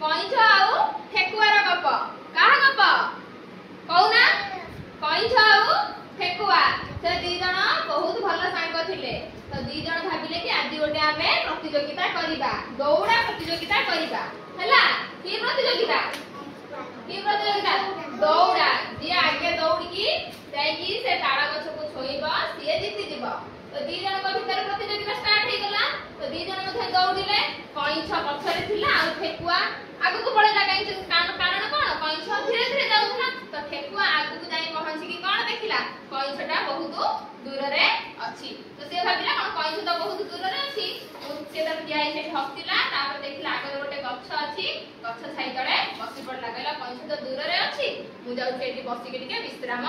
कइछ आउ ठेकुआर गप काहा गप कहूना कइछ आउ ठेकुआ से दी जण बहुत भल सांग थिले तो दी जण भाबिले कि आज गोटे आमे प्रतियोगिता करिबा दौड़ा प्रतियोगिता करिबा हला की प्रतियोगिता दौड़ा जी आगे दौड़ की जाई की से तारा गछ को छोइबा सिए जीति जीव तो दी जण को भीतर प्रतियोगिता स्टार्ट हे गला तो दी जण मध्ये दौड़िले कइछ पछरे थिला आ ठेकुआ आगु को पळेला कारण कोन कइछ धीरे धीरे जाउथला तो ठेकुआ आगु को जाई पहुंची की कोन देखिला कइछटा बहुत दूर रे अछि तो से भाबिला कोन कइछ तो बहुत दूर रे अछि से तर जाई से हस्तिला तापर देखिला आगे गोटे गछ अछि गछ छाई तळे बसी पडला कहला कइछ तो दूर रे अछि मु जाउ सेठी बसी के टिके विश्राम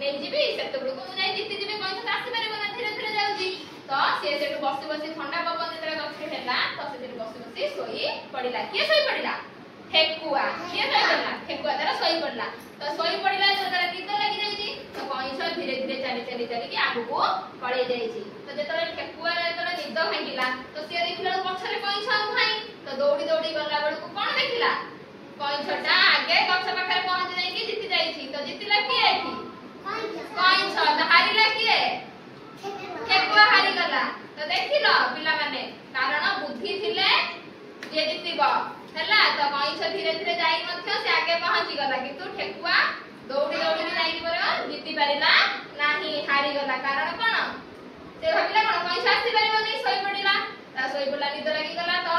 नै जीबी सेते बेलको मु जाई जीति जीबी कइछ तो आसी पारे ना धीरे धीरे जाउची तो से सेठु बसी बसी ठंडा पवन जेतरा गछ हेला तो से बसी बसी सोई पडिला के सोई पडिला ठेकुआ के सोई पडला ठेकुआ तारा सोई पडला तो सोई पडिला तो तारा निद लागि जाईची तो कइछ धीरे धीरे चली कि आगु को पळे जाईची तो जेतरा ठेकुआ जेतरा निद भांगिला तो से देखिला पछरे कइछ आ भाई तो दौड़ी दौड़ी गला बेलको कोन देखिला कइछटा आगे गछ पाखरे पहुंच जाई कि जीति जाईची तो जीतिला के एठी कइछ तो हारिला के ठेकुआ हारि गला तो देखिलो पिला माने कारण बुद्धि थिले जे जीतिबो हला तो कइछ धीरे धीरे जाई मथ्य से आगे पहुंची गला किंतु ठेकुआ दौड़ी दौड़ी जाई पर जीति पारिला नाही हारि गला कारण कोन से भाबिला कोन कइछ आसी पारिबो नै सोई पडिला ता सोई पडला निद लागि गला तो